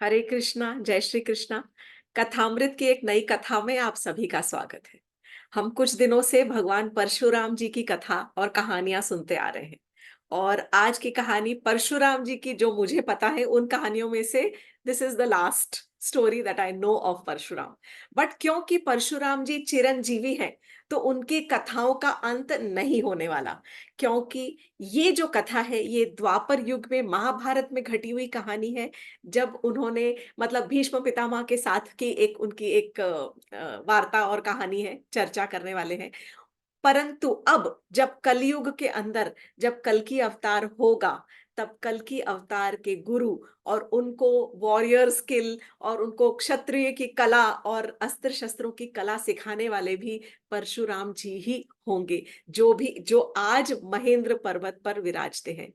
हरे कृष्णा, जय श्री कृष्णा। कथामृत की एक नई कथा में आप सभी का स्वागत है। हम कुछ दिनों से भगवान परशुराम जी की कथा और कहानियां सुनते आ रहे हैं। और आज की कहानी परशुराम जी की, जो मुझे पता है उन कहानियों में से this is the last story that I know of Parshuram. But क्योंकि परशुराम जी चिरंजीवी हैं, तो उनकी कथाओं का अंत नहीं होने वाला। क्योंकि ये जो कथा है, ये द्वापर युग में महाभारत में घटी हुई कहानी है। जब उन्होंने, मतलब भीष्म पितामह के साथ की एक उनकी एक वार्ता और कहानी है, चर्चा करने वाले हैं। परंतु अब जब कलयुग के अंदर, जब कल्कि अवतार होगा, तब कल्कि अवतार के गुरु और उनको वॉरियर स्किल और उनको क्षत्रिय की कला और अस्त्र शस्त्रों की कला सिखाने वाले भी परशुराम जी ही होंगे, जो आज महेंद्र पर्वत पर विराजते हैं।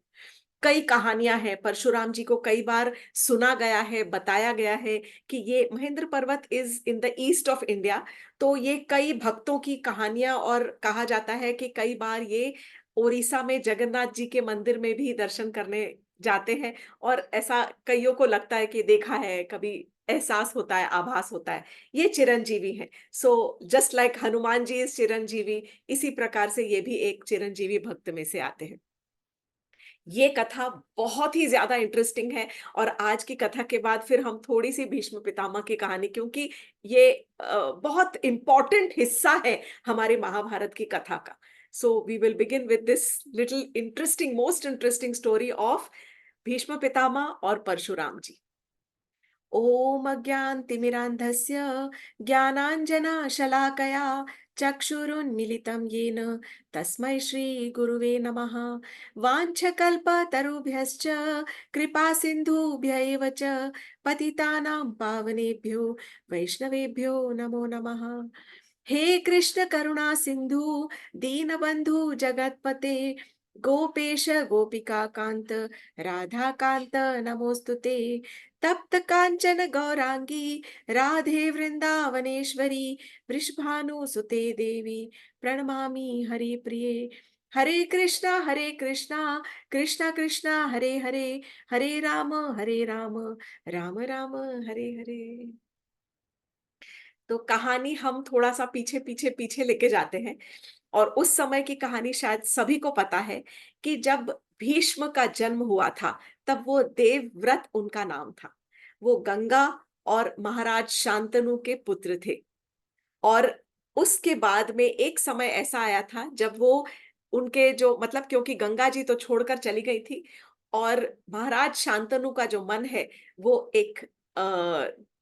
कई कहानियां हैं, परशुराम जी को कई बार सुना गया है, बताया गया है कि ये महेंद्र पर्वत is in the east of India. तो ये कई भक्तों की कहानियां, और कहा जाता है कि कई बार ये ओडिशा में जगन्नाथ जी के मंदिर में भी दर्शन करने जाते हैं। और ऐसा कईयों को लगता है कि देखा है कभी, एहसास होता है, आभास होता है। ये चिरंजीवी है। So just like Hanuman ji is chiranjeevi, इसी प्रकार से ये भी एक चिरंजीवी भक्त में से आते हैं। ये कथा बहुत ही ज्यादा इंटरेस्टिंग है। और आज की कथा के बाद फिर हम थोड़ी सी भीष्म पितामह की कहानी, क्योंकि ये बहुत इंपॉर्टेंट हिस्सा है हमारे महाभारत की कथा का। So we will begin with this little interesting, most interesting story of Bhishma Pitamah और परशुराम जी। ॐ अज्ञानतिमिरान्धस्य ज्ञानाञ्जनशलाकया चक्षुरुन्मीलितं येन तस्मै श्रीगुरुवे नमः। वाञ्छकल्पतरुभ्यश्च कृपासिन्धुभ्य एव च पतितानां पावनेभ्यो वैष्णवेभ्यो नमो नमः। हे कृष्ण करुणा सिंधु दीनबंधु जगतपते गोपेश गोपिका कांत राधा कांत नमोस्तुते। तप्त कांचन गौरांगी राधे वृंदावनेश्वरी वृषभानुसुते देवी प्रणमामि हरि प्रिये। हरे कृष्णा कृष्णा कृष्णा हरे हरे, हरे राम राम राम हरे हरे। तो कहानी हम थोड़ा सा पीछे पीछे पीछे लेके जाते हैं। और उस समय की कहानी शायद सभी को पता है कि जब भीष्म का जन्म हुआ था, तब वो देवव्रत उनका नाम था। वो गंगा और महाराज शांतनु के पुत्र थे। और उसके बाद में एक समय ऐसा आया था जब वो, उनके जो, मतलब क्योंकि गंगा जी तो छोड़कर चली गई थी, और महाराज शांतनु का जो मन है वो एक,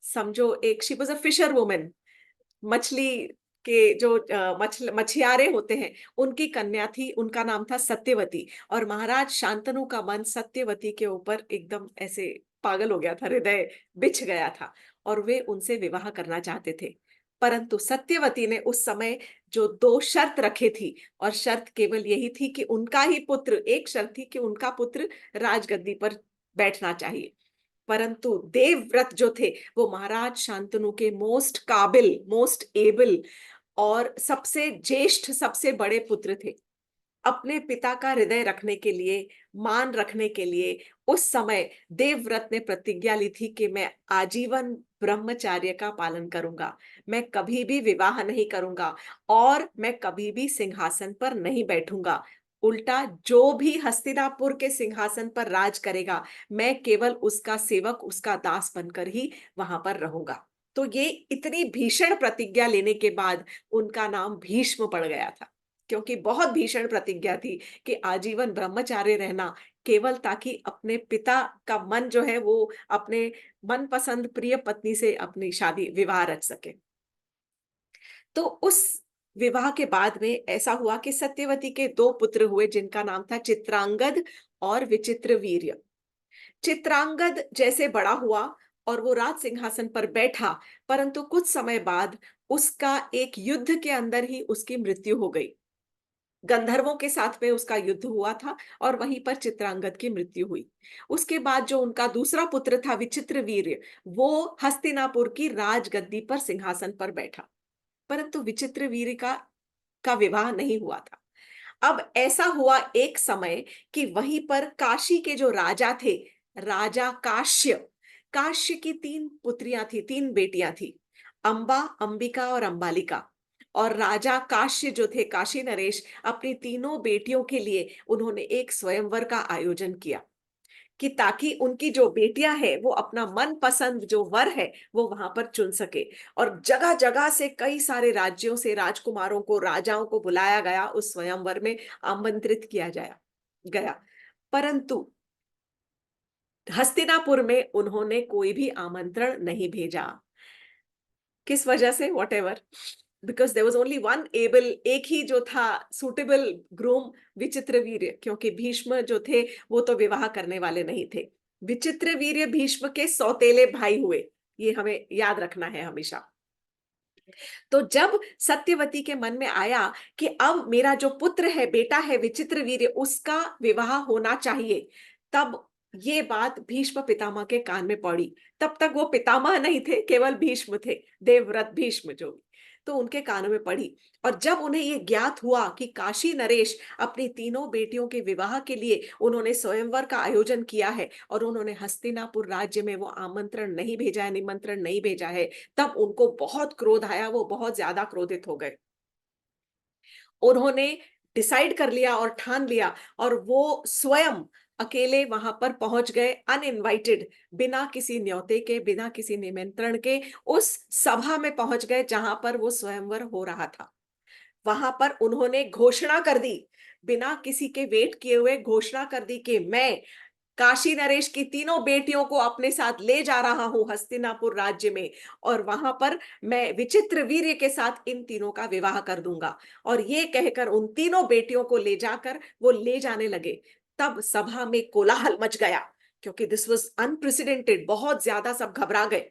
समझो एक, she was a fisherwoman, मछली के जो मछियारे होते हैं, उनकी कन्या थी, उनका नाम था सत्यवती। और महाराज शांतनु का मन सत्यवती के ऊपर एकदम ऐसे पागल हो गया था, हृदय बिछ गया था, और वे उनसे विवाह करना चाहते थे। परंतु सत्यवती ने उस समय जो दो शर्त रखे थी, और शर्त केवल यही थी कि उनका ही पुत्र, एक शर्त थी कि उनका पुत्र राजगद्दी पर बैठना चाहिए। परंतु देवव्रत जो थे, वो महाराज शांतनु के मोस्ट काबिल, मोस्ट एबल और सबसे ज्येष्ठ, सबसे बड़े पुत्र थे। अपने पिता का हृदय रखने के लिए, मान रखने के लिए, उस समय देवव्रत ने प्रतिज्ञा ली थी कि मैं आजीवन ब्रह्मचार्य का पालन करूंगा, मैं कभी भी विवाह नहीं करूंगा, और मैं कभी भी सिंहासन पर नहीं बैठूंगा। उल्टा जो भी हस्तिनापुर के सिंहासन पर राज करेगा, मैं केवल उसका सेवक, उसका दास बनकर ही वहां पर रहूंगा। तो ये इतनी भीषण प्रतिज्ञा लेने के बाद उनका नाम भीष्म पड़ गया था। क्योंकि बहुत भीषण प्रतिज्ञा थी कि आजीवन ब्रह्मचार्य रहना, केवल ताकि अपने पिता का मन जो है वो अपने मनपसंद प्रिय पत्नी से अपनी शादी विवाह रच सके। तो उस विवाह के बाद में ऐसा हुआ कि सत्यवती के दो पुत्र हुए, जिनका नाम था चित्रांगद और विचित्रवीर्य। चित्रांगद जैसे बड़ा हुआ और वो राज सिंहासन पर बैठा, परंतु कुछ समय बाद उसका एक युद्ध के अंदर ही उसकी मृत्यु हो गई। गंधर्वों के साथ में उसका युद्ध हुआ था, और वहीं पर चित्रांगद की मृत्यु हुई। उसके बाद जो उनका दूसरा पुत्र था विचित्रवीर्य, वो हस्तिनापुर की राजगद्दी पर, सिंहासन पर बैठा। परंतु विचित्रवीर्य का विवाह नहीं हुआ था। अब ऐसा हुआ एक समय कि वहीं पर काशी के जो राजा थे, राजा काश्य, काश्य की 3 पुत्रियाँ थी, 3 बेटियाँ थी, अम्बा, अंबिका और अंबालिका। और राजा काश्य जो थे, काशी नरेश, अपनी तीनों बेटियों के लिए उन्होंने एक स्वयंवर का आयोजन किया कि ताकि उनकी जो बेटियां हैं वो अपना मनपसंद जो वर है वो वहां पर चुन सके। और जगह जगह से कई सारे राज्यों से राजकुमारों को, राजाओं को बुलाया गया, उस स्वयंवर में आमंत्रित किया जाया गया। परंतु हस्तिनापुर में उन्होंने कोई भी आमंत्रण नहीं भेजा। किस वजह से? What ever, because there was only one able, एक ही जो था सुटेबल ग्रूम, विचित्रवीर्य, क्योंकि भीष्म जो थे वो तो विवाह करने वाले नहीं थे। विचित्रवीर्य भीष्म के सौतेले भाई हुए, ये हमें याद रखना है हमेशा। तो जब सत्यवती के मन में आया कि अब मेरा जो पुत्र है, बेटा है विचित्रवीर्य, उसका विवाह होना चाहिए, तब ये बात भीष्म पितामह के कान में पड़ी। तब तक वो पितामह नहीं थे, केवल भीष्म थे, देवव्रत भीष्म जो भी। तो उनके कानों में पड़ी। और जब उन्हें ये ज्ञात हुआ कि काशी नरेश अपनी तीनों बेटियों के विवाह के लिए उन्होंने स्वयंवर का आयोजन किया है और उन्होंने हस्तिनापुर राज्य में वो आमंत्रण नहीं भेजा है, निमंत्रण नहीं भेजा है, तब उनको बहुत क्रोध आया, वो बहुत ज्यादा क्रोधित हो गए। उन्होंने डिसाइड कर लिया और ठान लिया, और वो स्वयं अकेले वहां पर पहुंच गए, अनइनवाइटेड, बिना किसी न्योते के, बिना किसी निमंत्रण के, उस सभा में पहुंच गए जहां पर वो स्वयंवर हो रहा था। वहां पर उन्होंने घोषणा कर दी, बिना किसी के वेट किए हुए घोषणा कर दी कि मैं काशी नरेश की तीनों बेटियों को अपने साथ ले जा रहा हूं हस्तिनापुर राज्य में, और वहां पर मैं विचित्र वीर्य के साथ इन तीनों का विवाह कर दूंगा। और ये कहकर उन तीनों बेटियों को ले जाकर वो ले जाने लगे। तब सभा में कोलाहल मच गया, क्योंकि दिस वाज अनप्रेसिडेंटेड, बहुत ज्यादा सब घबरा गए।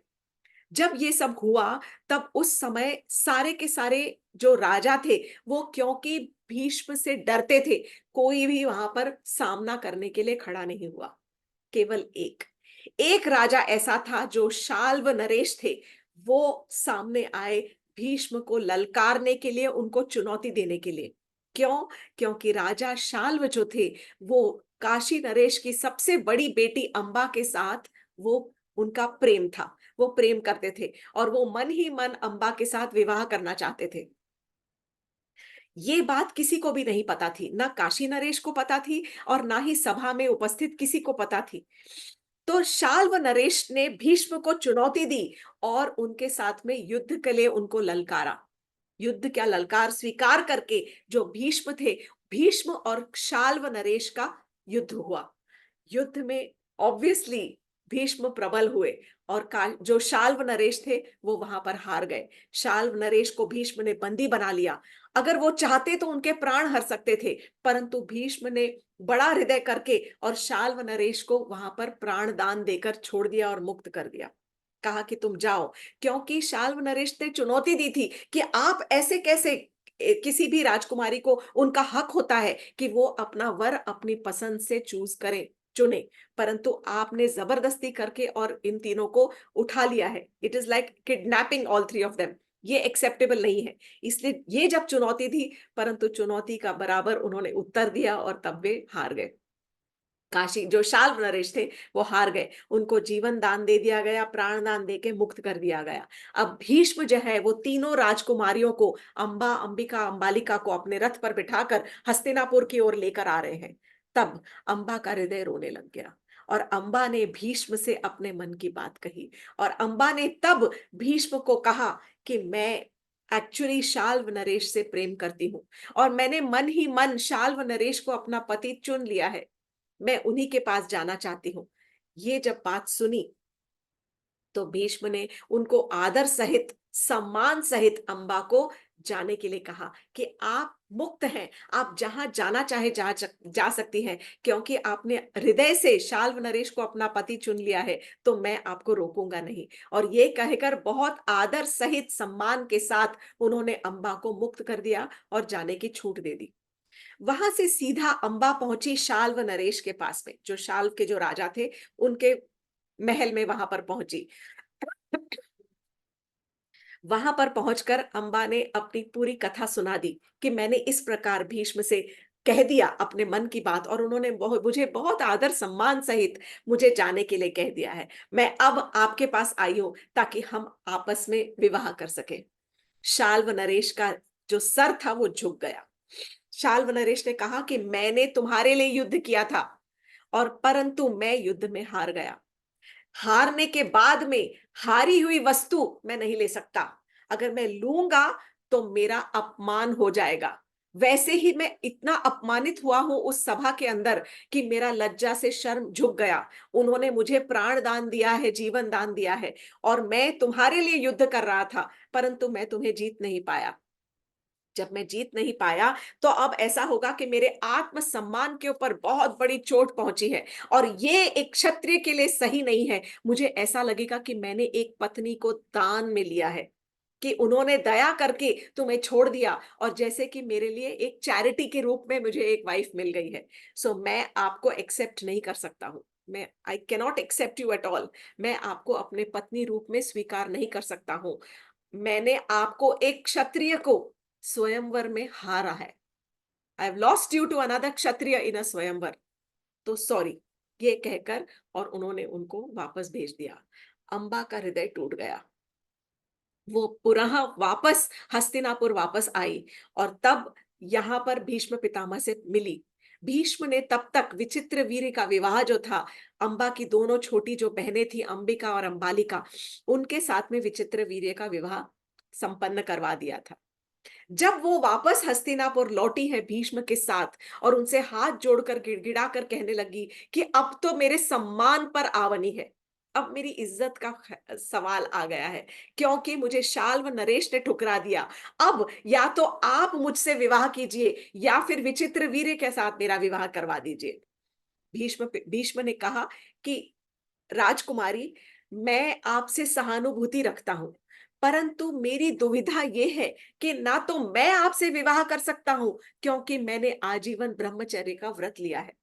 जब ये सब हुआ, तब उस समय सारे के सारे जो राजा थे, वो क्योंकि भीष्म से डरते थे, कोई भी वहां पर सामना करने के लिए खड़ा नहीं हुआ। केवल एक एक राजा ऐसा था जो शाल्व नरेश थे, वो सामने आए भीष्म को ललकारने के लिए, उनको चुनौती देने के लिए। क्यों? क्योंकि राजा शाल्व जो थे, वो काशी नरेश की सबसे बड़ी बेटी अंबा के साथ वो उनका प्रेम था, वो प्रेम करते थे, और वो मन ही मन अंबा के साथ विवाह करना चाहते थे। ये बात किसी को भी नहीं पता थी, ना काशी नरेश को पता थी और ना ही सभा में उपस्थित किसी को पता थी। तो शाल्व नरेश ने भीष्म को चुनौती दी और उनके साथ में युद्ध के लिए उनको ललकारा। युद्ध क्या, ललकार स्वीकार करके जो भीष्म थे, भीष्म और शाल्व नरेश का युद्ध हुआ। युद्ध में ऑब्वियसली भीष्म प्रबल हुए, और जो शाल्व नरेश थे वो वहां पर हार गए। शाल्व नरेश को भीष्म ने बंदी बना लिया। अगर वो चाहते तो उनके प्राण हर सकते थे, परंतु भीष्म ने बड़ा हृदय करके और शाल्व नरेश को वहां पर प्राण दान देकर छोड़ दिया और मुक्त कर दिया। कहा कि तुम जाओ, क्योंकि शाल्व नरेश ने चुनौती दी थी कि आप ऐसे कैसे, किसी भी राजकुमारी को उनका हक होता है कि वो अपना वर अपनी पसंद से चूज करें, चुने, परंतु आपने जबरदस्ती करके और इन तीनों को उठा लिया है। It is like kidnapping all three of them, ये एक्सेप्टेबल नहीं है। इसलिए ये जब चुनौती थी, परंतु चुनौती का बराबर उन्होंने उत्तर दिया और तब वे हार गए। काशी जो शाल्व नरेश थे वो हार गए, उनको जीवन दान दे दिया गया, प्राण दान दे के मुक्त कर दिया गया। अब भीष्म जो है वो तीनों राजकुमारियों को, अंबा, अंबिका, अंबालिका को अपने रथ पर बिठाकर हस्तिनापुर की ओर लेकर आ रहे हैं। तब अंबा का हृदय रोने लग गया, और अंबा ने भीष्म से अपने मन की बात कही। और अंबा ने तब भीष्म को कहा कि मैं एक्चुअली शाल्व नरेश से प्रेम करती हूँ, और मैंने मन ही मन शाल्व नरेश को अपना पति चुन लिया है, मैं उन्हीं के पास जाना चाहती हूँ। ये जब बात सुनी, तो भीष्म ने उनको आदर सहित, सम्मान सहित अंबा को जाने के लिए कहा कि आप मुक्त हैं, आप जहां जाना चाहे जा सकती हैं, क्योंकि आपने हृदय से शाल्व नरेश को अपना पति चुन लिया है, तो मैं आपको रोकूंगा नहीं। और ये कहकर बहुत आदर सहित, सम्मान के साथ उन्होंने अंबा को मुक्त कर दिया और जाने की छूट दे दी। वहां से सीधा अंबा पहुंची शाल्व नरेश के पास में, जो शाल्व के जो राजा थे, उनके महल में वहां पर पहुंची। वहां पर पहुंचकर अंबा ने अपनी पूरी कथा सुना दी कि मैंने इस प्रकार भीष्म से कह दिया अपने मन की बात, और उन्होंने मुझे बहुत आदर सम्मान सहित मुझे जाने के लिए कह दिया है। मैं अब आपके पास आई हूँ ताकि हम आपस में विवाह कर सके। शाल व नरेश का जो सर था वो झुक गया। शाल व नरेश ने कहा कि मैंने तुम्हारे लिए युद्ध किया था, और परंतु मैं युद्ध में हार गया। हारने के बाद में हारी हुई वस्तु मैं नहीं ले सकता। अगर मैं लूंगा तो मेरा अपमान हो जाएगा। वैसे ही मैं इतना अपमानित हुआ हूं उस सभा के अंदर कि मेरा लज्जा से शर्म झुक गया। उन्होंने मुझे प्राण दान दिया है, जीवन दान दिया है, और मैं तुम्हारे लिए युद्ध कर रहा था, परंतु मैं तुम्हें जीत नहीं पाया। जब मैं जीत नहीं पाया, तो अब ऐसा होगा कि मेरे आत्मसम्मान के ऊपर बहुत बड़ी चोट पहुंची है, और ये एक क्षत्रिय के लिए सही नहीं है। मुझे ऐसा लगेगा कि मैंने एक पत्नी को दान में लिया है, कि उन्होंने दया करके तुम्हें छोड़ दिया, और जैसे कि मेरे लिए एक चैरिटी के रूप में मुझे एक वाइफ मिल गई है। सो मैं आपको एक्सेप्ट नहीं कर सकता हूं। मैं I cannot accept you at all. मैं आपको अपने पत्नी रूप में स्वीकार नहीं कर सकता हूं। मैंने आपको, एक क्षत्रिय को, स्वयंवर में हारा है। I have lost you to another kshatriya in a swayamvar. तो सॉरी, ये कहकर, और उन्होंने उनको वापस भेज दिया। अंबा का हृदय टूट गया। वो पुनः वापस हस्तिनापुर वापस आई, और तब यहाँ पर भीष्म पितामह से मिली। भीष्म ने तब तक विचित्र वीर्य का विवाह जो था, अंबा की दोनों छोटी जो बहनें थी, अंबिका और अंबालिका, उनके साथ में विचित्र वीर्य का विवाह संपन्न करवा दिया था। जब वो वापस हस्तिनापुर लौटी है भीष्म के साथ, और उनसे हाथ जोड़कर गिड़गिड़ा कर कहने लगी कि अब तो मेरे सम्मान पर आवनी है, अब मेरी इज्जत का सवाल आ गया है, क्योंकि मुझे शाल व नरेश ने ठुकरा दिया। अब या तो आप मुझसे विवाह कीजिए, या फिर विचित्र वीर्य के साथ मेरा विवाह करवा दीजिए। भीष्म ने कहा कि राजकुमारी, मैं आपसे सहानुभूति रखता हूं, परंतु मेरी दुविधा यह है कि ना तो मैं आपसे विवाह कर सकता हूं, क्योंकि मैंने आजीवन ब्रह्मचर्य का व्रत लिया है,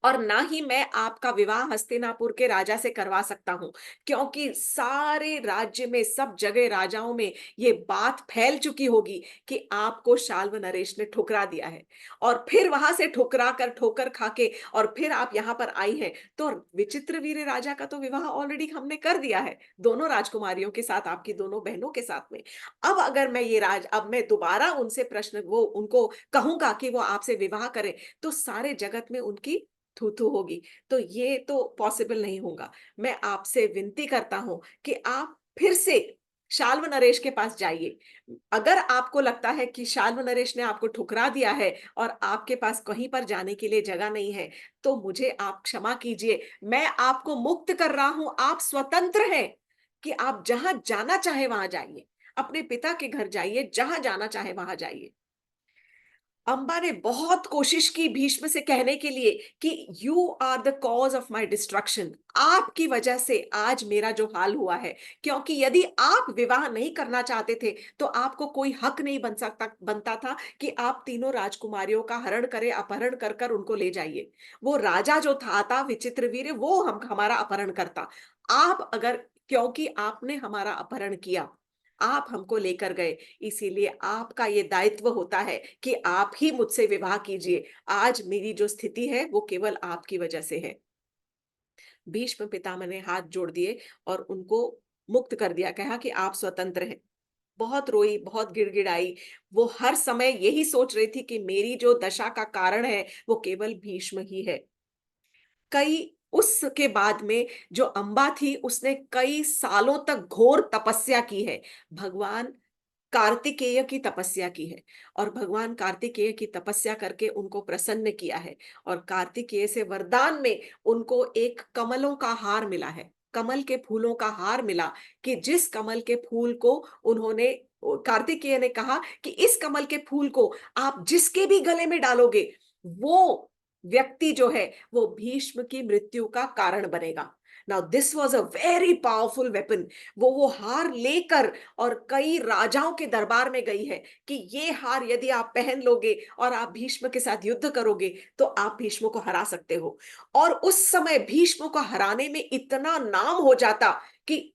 और ना ही मैं आपका विवाह हस्तिनापुर के राजा से करवा सकता हूं, क्योंकि सारे राज्य में, सब जगह राजाओं में ये बात फैल चुकी होगी कि आपको शाल्व नरेश ने ठुकरा दिया है। और फिर वहां से ठुकरा कर, ठोकर खाके, और फिर आप यहां पर आई हैं, तो विचित्र वीर राजा का तो विवाह ऑलरेडी हमने कर दिया है, दोनों राजकुमारियों के साथ, आपकी दोनों बहनों के साथ में। अब अगर मैं अब मैं दोबारा उनसे प्रश्न, वो उनको कहूंगा कि वो आपसे विवाह करें, तो सारे जगत में उनकी थू थू होगी। तो ये तो पॉसिबल नहीं होगा। मैं आपसे विनती करता हूं कि आप फिर से शाल्व नरेश के पास जाइए। अगर आपको लगता है कि शाल्व नरेश ने आपको ठुकरा दिया है और आपके पास कहीं पर जाने के लिए जगह नहीं है, तो मुझे आप क्षमा कीजिए। मैं आपको मुक्त कर रहा हूं, आप स्वतंत्र हैं कि आप जहां जाना चाहे वहां जाइए। अपने पिता के घर जाइए, जहां जाना चाहे वहां जाइए। अंबा ने बहुत कोशिश की भीष्म से कहने के लिए कि you are the cause of my destruction, आपकी वजह से आज मेरा जो हाल हुआ है। क्योंकि यदि आप विवाह नहीं करना चाहते थे, तो आपको कोई हक नहीं बनता था कि आप तीनों राजकुमारियों का हरण करे, अपहरण कर कर उनको ले जाइए। वो राजा जो था विचित्रवीर्य, वो हम हमारा अपहरण करता। आप अगर, क्योंकि आपने हमारा अपहरण किया, आप हमको लेकर गए, इसीलिए आपका ये दायित्व होता है कि आप ही मुझसे विवाह कीजिए। आज मेरी जो स्थिति है वो केवल आपकी वजह से है। भीष्म पितामह ने हाथ जोड़ दिए और उनको मुक्त कर दिया, कहा कि आप स्वतंत्र हैं। बहुत रोई, बहुत गिड़गिड़ाई। वो हर समय यही सोच रही थी कि मेरी जो दशा का कारण है वो केवल भीष्म ही है। कई उसके बाद में जो अंबा थी, उसने कई सालों तक घोर तपस्या की है। भगवान कार्तिकेय की तपस्या की है, और भगवान कार्तिकेय की तपस्या करके उनको प्रसन्न किया है, और कार्तिकेय से वरदान में उनको एक कमलों का हार मिला है, कमल के फूलों का हार मिला, कि जिस कमल के फूल को उन्होंने, कार्तिकेय ने कहा कि इस कमल के फूल को आप जिसके भी गले में डालोगे, वो व्यक्ति जो है वो भीष्म की मृत्यु का कारण बनेगा। Now this was a very powerful weapon. वो हार लेकर और कई राजाओं के दरबार में गई है कि ये हार यदि आप पहन लोगे और आप भीष्म के साथ युद्ध करोगे, तो आप भीष्म को हरा सकते हो। और उस समय भीष्म को हराने में इतना नाम हो जाता कि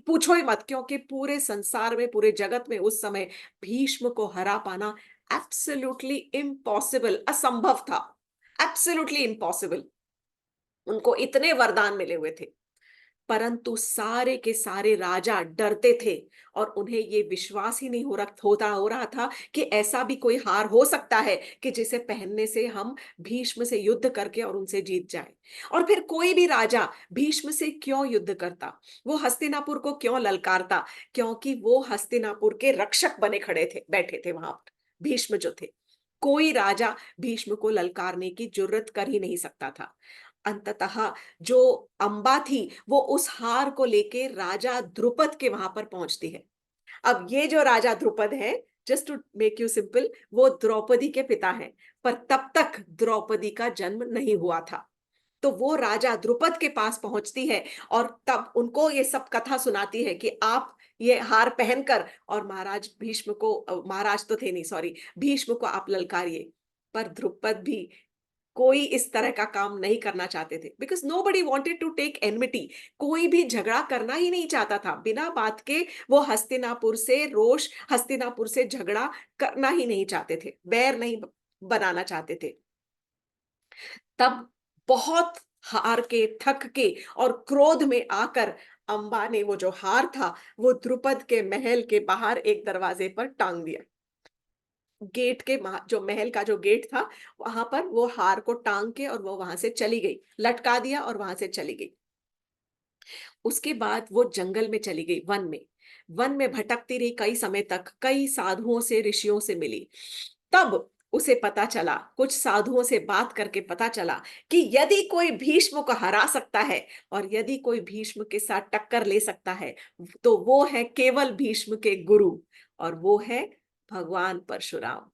पूछो ही मत, क्योंकि पूरे संसार में, पूरे जगत में उस समय भीष्म को हरा पाना एब्सोल्युटली इम्पॉसिबल, असंभव था, एब्सोल्युटली इम्पॉसिबल। उनको इतने वरदान मिले हुए थे, परंतु सारे के सारे राजा डरते थे और उन्हें ये विश्वास ही नहीं हो रहा था कि ऐसा भी कोई हार हो सकता है कि जिसे पहनने से हम भीष्म से युद्ध करके और उनसे जीत जाए। और फिर कोई भी राजा भीष्म से क्यों युद्ध करता, वो हस्तिनापुर को क्यों ललकारता? क्योंकि वो हस्तिनापुर के रक्षक बने खड़े थे, बैठे थे वहां पर, भीष्म जो थे। कोई राजा भीष्म को ललकारने की जुर्रत कर ही नहीं सकता था। अंततः जो अंबा थी वो उस हार को लेके राजा द्रुपद के वहां पर पहुंचती है। अब ये जो राजा द्रुपद है, just to make you simple, वो द्रौपदी के पिता हैं, पर तब तक द्रौपदी का जन्म नहीं हुआ था। तो वो राजा द्रुपद के पास पहुंचती है और तब उनको ये सब कथा सुनाती है कि आप ये हार पहनकर और महाराज भीष्म को, महाराज तो थे नहीं, सॉरी, भीष्म को आप ललकारिए। पर द्रुपद भी कोई इस तरह का काम नहीं करना चाहते थे, because nobody wanted to take enmity. कोई भी झगड़ा करना ही नहीं चाहता था बिना बात के। वो हस्तिनापुर से रोष, हस्तिनापुर से झगड़ा करना ही नहीं चाहते थे, बैर नहीं बनाना चाहते थे। तब बहुत हार के, थक के और क्रोध में आकर अंबा ने वो जो हार था वो द्रुपद के महल के बाहर एक दरवाजे पर टांग दिया। गेट के जो महल का जो गेट था, वहां पर वो हार को टांग के और वो वहां से चली गई, लटका दिया और वहां से चली गई। उसके बाद वो जंगल में चली गई, वन में। वन में भटकती रही कई समय तक, कई साधुओं से, ऋषियों से मिली। तब उसे पता चला, कुछ साधुओं से बात करके पता चला कि यदि कोई भीष्म को हरा सकता है और यदि कोई भीष्म के साथ टक्कर ले सकता है, तो वो है केवल भीष्म के गुरु, और वो है भगवान परशुराम।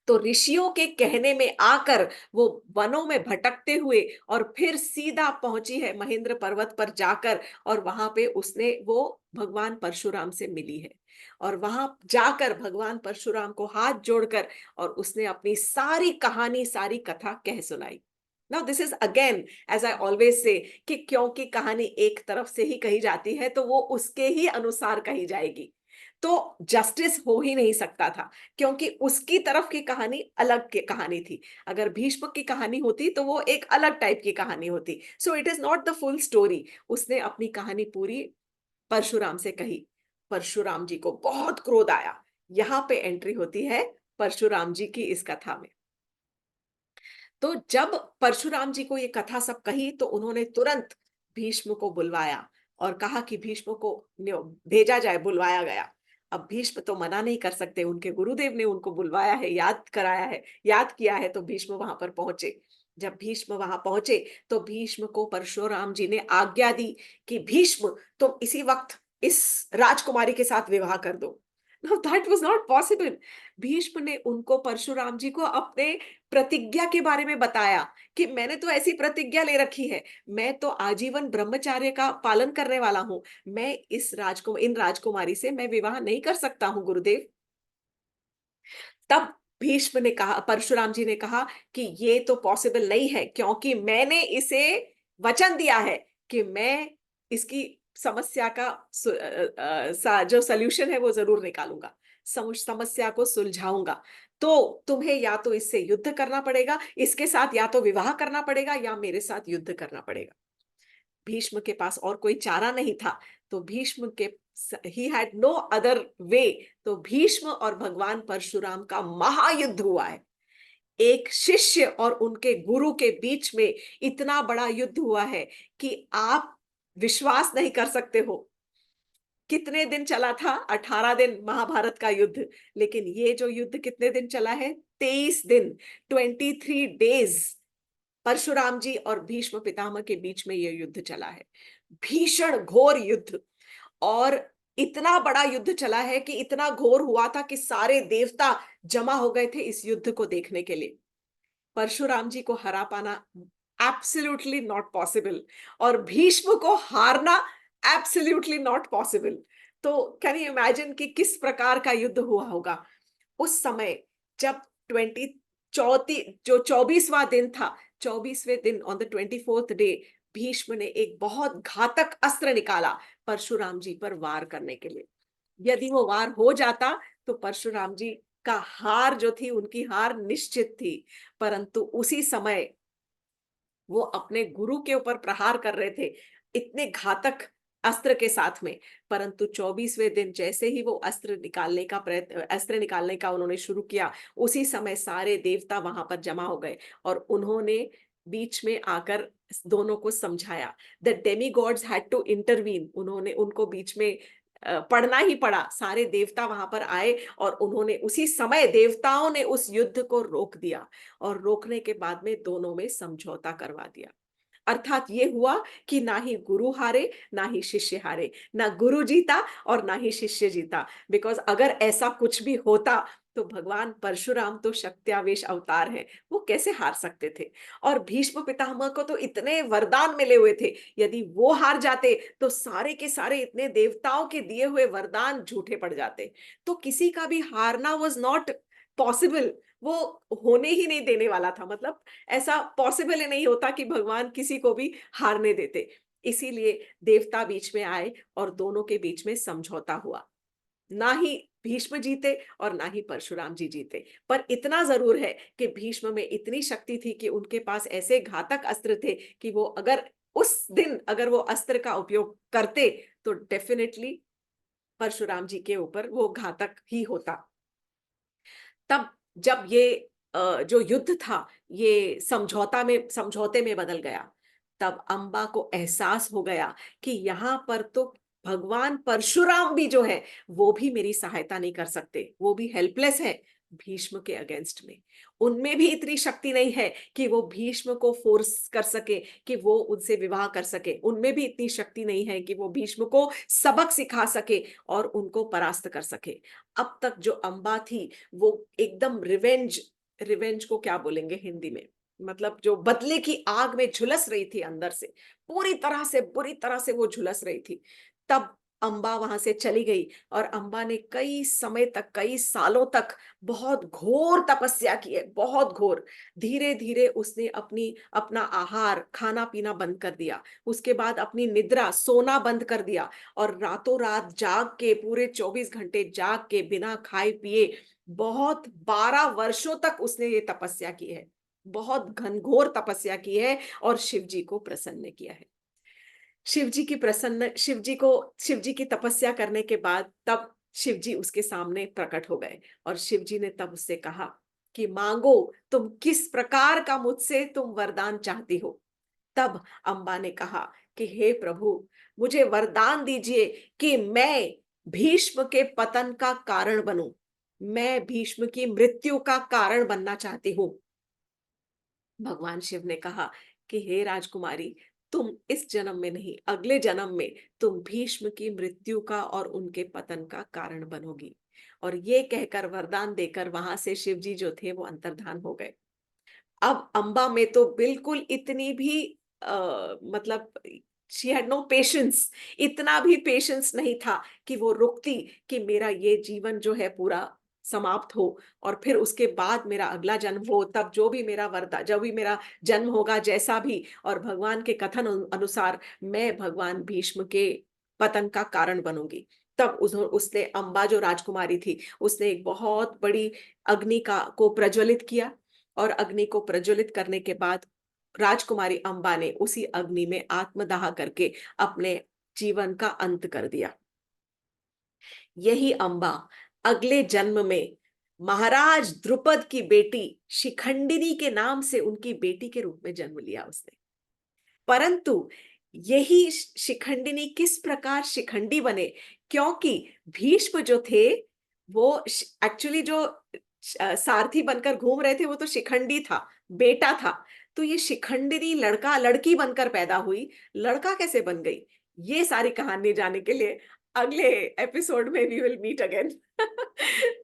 तो ऋषियों के कहने में आकर वो वनों में भटकते हुए और फिर सीधा पहुंची है महेंद्र पर्वत पर जाकर, और वहां पे उसने वो भगवान परशुराम से मिली है। और वहां जाकर भगवान परशुराम को हाथ जोड़कर और उसने अपनी सारी कहानी, सारी कथा कह सुनाई। Now this is again, as I always say, कि क्योंकि कहानी एक तरफ से ही कही जाती है तो वो उसके ही अनुसार कही जाएगी। तो जस्टिस हो ही नहीं सकता था, क्योंकि उसकी तरफ की कहानी अलग की कहानी थी। अगर भीष्म की कहानी होती तो वो एक अलग टाइप की कहानी होती। So it is not the full story. उसने अपनी कहानी पूरी परशुराम से कही। परशुराम जी को बहुत क्रोध आया। यहाँ पे एंट्री होती है परशुराम जी की इस कथा में। तो जब परशुराम जी को ये कथा सब कही तो उन्होंने तुरंत भीष्म को बुलवाया और कहा कि भीष्म को भेजा जाए, बुलवाया गया। अब भीष्म तो मना नहीं कर सकते, उनके गुरुदेव ने उनको बुलवाया है, याद कराया है, याद किया है, तो भीष्म वहां पर पहुंचे। जब भीष्म वहां पहुंचे तो भीष्म को परशुराम जी ने आज्ञा दी कि भीष्म, तुम इसी वक्त इस राजकुमारी के साथ विवाह कर दो। Now that was not possible। Bhishma ने उनको, परशुराम जी को, अपने प्रतिज्ञा के बारे में बताया कि मैंने तो ऐसी प्रतिज्ञा ले रखी है, मैं तो आजीवन ब्रह्मचार्य का पालन करने वाला हूं, मैं इन राजकुमारी से मैं विवाह नहीं कर सकता हूं गुरुदेव। तब भीष्म ने कहा, परशुराम जी ने कहा कि ये तो पॉसिबल नहीं है, क्योंकि मैंने इसे वचन दिया है कि मैं इसकी समस्या का जो सल्यूशन है वो जरूर निकालूंगा, समस्या को सुलझाऊंगा। तो तुम्हें या तो इससे युद्ध करना पड़ेगा, इसके साथ या तो विवाह करना पड़ेगा या मेरे साथ युद्ध करना पड़ेगा। भीष्म के पास और कोई चारा नहीं था। तो भीष्म के, he had no other way. तो भीष्म और भगवान परशुराम का महायुद्ध हुआ है। एक शिष्य और उनके गुरु के बीच में इतना बड़ा युद्ध हुआ है कि आप विश्वास नहीं कर सकते हो। कितने दिन चला था? 18 दिन महाभारत का युद्ध। लेकिन ये जो युद्ध कितने दिन चला है? 23 दिन, 23 डेज परशुराम जी और भीष्म पितामह के बीच में यह युद्ध चला है। भीषण घोर युद्ध। और इतना बड़ा युद्ध चला है कि इतना घोर हुआ था कि सारे देवता जमा हो गए थे इस युद्ध को देखने के लिए। परशुराम जी को हरा पाना एब्सोल्युटली नॉट पॉसिबल, और भीष्म को हारना एब्सोल्युटली नॉट पॉसिबल। तो कैन यू इमेजिन कि किस प्रकार का युद्ध हुआ होगा उस समय, जब ट्वेंटी चौथी जो 24वां दिन था, 24वें दिन, on the 24th day, Bhishma ने एक बहुत घातक अस्त्र निकाला परशुराम जी पर वार करने के लिए। यदि वो वार हो जाता तो परशुराम जी का हार जो थी, उनकी हार निश्चित थी। परंतु उसी समय वो अपने गुरु के ऊपर प्रहार कर रहे थे, इतने घातक अस्त्र के साथ में। परंतु 24वें दिन जैसे ही वो अस्त्र निकालने का उन्होंने शुरू किया, उसी समय सारे देवता वहां पर जमा हो गए और उन्होंने बीच में आकर दोनों को समझाया। The demigods had to intervene, उन्होंने उनको बीच में पढ़ना ही पड़ा। सारे देवता वहां पर आए और उन्होंने उसी समय देवताओं ने उस युद्ध को रोक दिया और रोकने के बाद में दोनों में समझौता करवा दिया। अर्थात ये हुआ कि ना ही गुरु हारे, ना ही शिष्य हारे, ना गुरु जीता और ना ही शिष्य जीता। बिकॉज अगर ऐसा कुछ भी होता तो भगवान परशुराम तो शक्त्यावेश अवतार है, वो कैसे हार सकते थे। और भीष्म पितामह को तो इतने वरदान मिले हुए थे, यदि वो हार जाते तो सारे के सारे इतने देवताओं के दिए हुए वरदान झूठे पड़ जाते। तो किसी का भी हारना वॉज नॉट पॉसिबल, वो होने ही नहीं देने वाला था। मतलब ऐसा पॉसिबल ही नहीं होता कि भगवान किसी को भी हारने देते। इसीलिए देवता बीच में आए और दोनों के बीच में समझौता हुआ। ना ही भीष्म जीते और ना ही परशुराम जी जीते। पर इतना जरूर है कि भीष्म में इतनी शक्ति थी कि उनके पास ऐसे घातक अस्त्र थे कि वो अगर उस दिन अगर वो अस्त्र का उपयोग करते तो डेफिनेटली परशुराम जी के ऊपर वो घातक ही होता। तब जब ये जो युद्ध था ये समझौते में बदल गया, तब अंबा को एहसास हो गया कि यहाँ पर तो भगवान परशुराम भी जो है वो भी मेरी सहायता नहीं कर सकते, वो भी हेल्पलेस है भीष्म के अगेंस्ट में। उनमें भी इतनी शक्ति नहीं है कि वो भीष्म को फोर्स कर सके कि वो उनसे विवाह कर सके। उनमें भी इतनी शक्ति नहीं है कि वो भीष्म को सबक सिखा सके और उनको परास्त कर सके। अब तक जो अंबा थी वो एकदम रिवेंज को क्या बोलेंगे हिंदी में, मतलब जो बदले की आग में झुलस रही थी अंदर से, बुरी तरह से वो झुलस रही थी। तब अंबा वहां से चली गई और अंबा ने कई समय तक, कई सालों तक बहुत घोर तपस्या की है, बहुत घोर। धीरे धीरे उसने अपना आहार खाना पीना बंद कर दिया, उसके बाद अपनी निद्रा सोना बंद कर दिया और रातों रात जाग के पूरे 24 घंटे जाग के बिना खाए पिए बहुत 12 वर्षों तक उसने ये तपस्या की है, बहुत घनघोर तपस्या की है और शिव जी को प्रसन्न किया है। शिव जी की तपस्या करने के बाद तब शिव जी उसके सामने प्रकट हो गए और शिव जी ने तब उससे कहा कि मांगो, तुम किस प्रकार का मुझसे तुम वरदान चाहती हो। तब अंबा ने कहा कि हे प्रभु, मुझे वरदान दीजिए कि मैं भीष्म के पतन का कारण बनूं, मैं भीष्म की मृत्यु का कारण बनना चाहती हूँ। भगवान शिव ने कहा कि हे राजकुमारी, तुम इस जन्म में नहीं, अगले जन्म में तुम भीष्म की मृत्यु का और उनके पतन का कारण बनोगी। और ये कहकर वरदान देकर वहां से शिव जी जो थे वो अंतर्धान हो गए। अब अंबा में तो बिल्कुल इतनी भी मतलब शी हैड नो पेशेंस, इतना भी पेशेंस नहीं था कि वो रुकती कि मेरा ये जीवन जो है पूरा समाप्त हो और फिर उसके बाद मेरा अगला जन्म हो, तब जो भी मेरा जन्म होगा जैसा भी, और भगवान के कथन अनुसार मैं भगवान भीष्म के पतन का कारण बनूंगी। तब उसने अंबा जो राजकुमारी थी उसने एक बहुत बड़ी अग्नि का को प्रज्वलित किया और अग्नि को प्रज्वलित करने के बाद राजकुमारी अंबा ने उसी अग्नि में आत्मदाह करके अपने जीवन का अंत कर दिया। यही अंबा अगले जन्म में महाराज द्रुपद की बेटी शिखंडिनी के नाम से उनकी बेटी के रूप में जन्म लिया उसने। परंतु यही शिखंडिनी किस प्रकार शिखंडी बने, क्योंकि भीष्म जो थे वो एक्चुअली जो सारथी बनकर घूम रहे थे वो तो शिखंडी था, बेटा था। तो ये शिखंडिनी लड़का लड़की बनकर पैदा हुई, लड़का कैसे बन गई, ये सारी कहानी जानने के लिए अगले एपिसोड में वी विल मीट अगेन।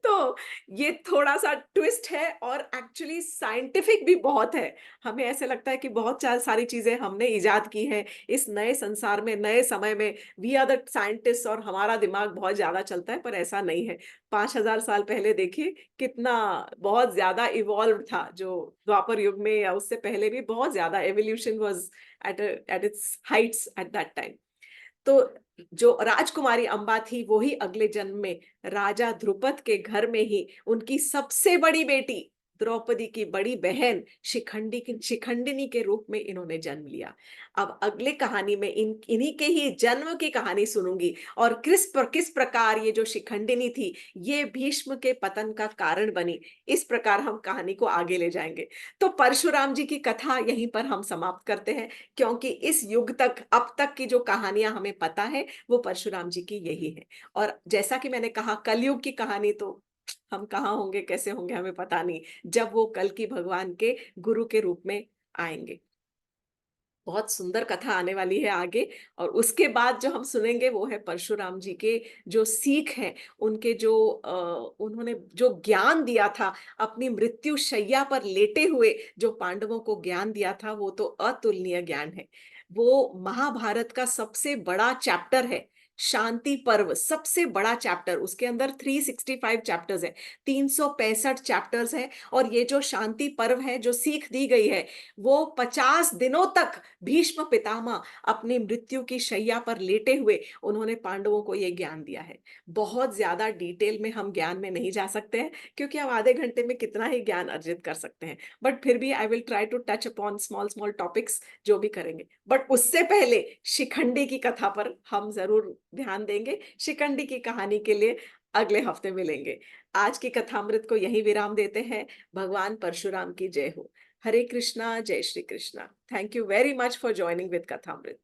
तो ये थोड़ा सा ट्विस्ट है और एक्चुअली साइंटिफिक भी बहुत है। हमें ऐसे लगता है कि बहुत सारी चीजें हमने इजाद की है इस नए संसार में, नए समय में, वी आर द साइंटिस्ट और हमारा दिमाग बहुत ज्यादा चलता है, पर ऐसा नहीं है। 5,000 साल पहले देखिए कितना बहुत ज्यादा इवॉल्व था, जो द्वापर युग में या उससे पहले भी बहुत ज्यादा evolution was at its Heights at that time. तो जो राजकुमारी अंबा थी, वो ही अगले जन्म में राजा ध्रुपद के घर में ही उनकी सबसे बड़ी बेटी द्रौपदी की बड़ी बहन शिखंडिनी के रूप में इन्होंने जन्म लिया। अब अगले कहानी में इन्हीं के ही जन्म की कहानी सुनूंगी, और किस प्रकार ये जो शिखंडिनी थी, ये भीष्म के पतन का कारण बनी। इस प्रकार हम कहानी को आगे ले जाएंगे। तो परशुराम जी की कथा यहीं पर हम समाप्त करते हैं, क्योंकि इस युग तक, अब तक की जो कहानियां हमें पता है, वो परशुराम जी की यही है। और जैसा कि मैंने कहा, कलयुग की कहानी तो हम कहाँ होंगे, कैसे होंगे, हमें पता नहीं, जब वो कल की भगवान के गुरु के रूप में आएंगे। बहुत सुंदर कथा आने वाली है आगे। और उसके बाद जो हम सुनेंगे वो है परशुराम जी के जो सीख है, उनके जो उन्होंने जो ज्ञान दिया था, अपनी मृत्यु शैया पर लेटे हुए जो पांडवों को ज्ञान दिया था, वो तो अतुलनीय ज्ञान है। वो महाभारत का सबसे बड़ा चैप्टर है, शांति पर्व, सबसे बड़ा चैप्टर। उसके अंदर 365 चैप्टर्स है, 365 चैप्टर्स है। और ये जो शांति पर्व है, जो सीख दी गई है, वो 50 दिनों तक भीष्म पितामह अपनी मृत्यु की शैया पर लेटे हुए उन्होंने पांडवों को यह ज्ञान दिया है। बहुत ज्यादा डिटेल में हम ज्ञान में नहीं जा सकते हैं, क्योंकि हम आधे घंटे में कितना ही ज्ञान अर्जित कर सकते हैं। बट फिर भी I will try to touch upon small small topics, जो भी करेंगे। बट उससे पहले शिखंडी की कथा पर हम जरूर ध्यान देंगे। शिखंडी की कहानी के लिए अगले हफ्ते मिलेंगे। आज की कथामृत को यहीं विराम देते हैं। भगवान परशुराम की जय हो। हरे कृष्णा, जय Shri Krishna. Thank you very much for joining with कथामृत।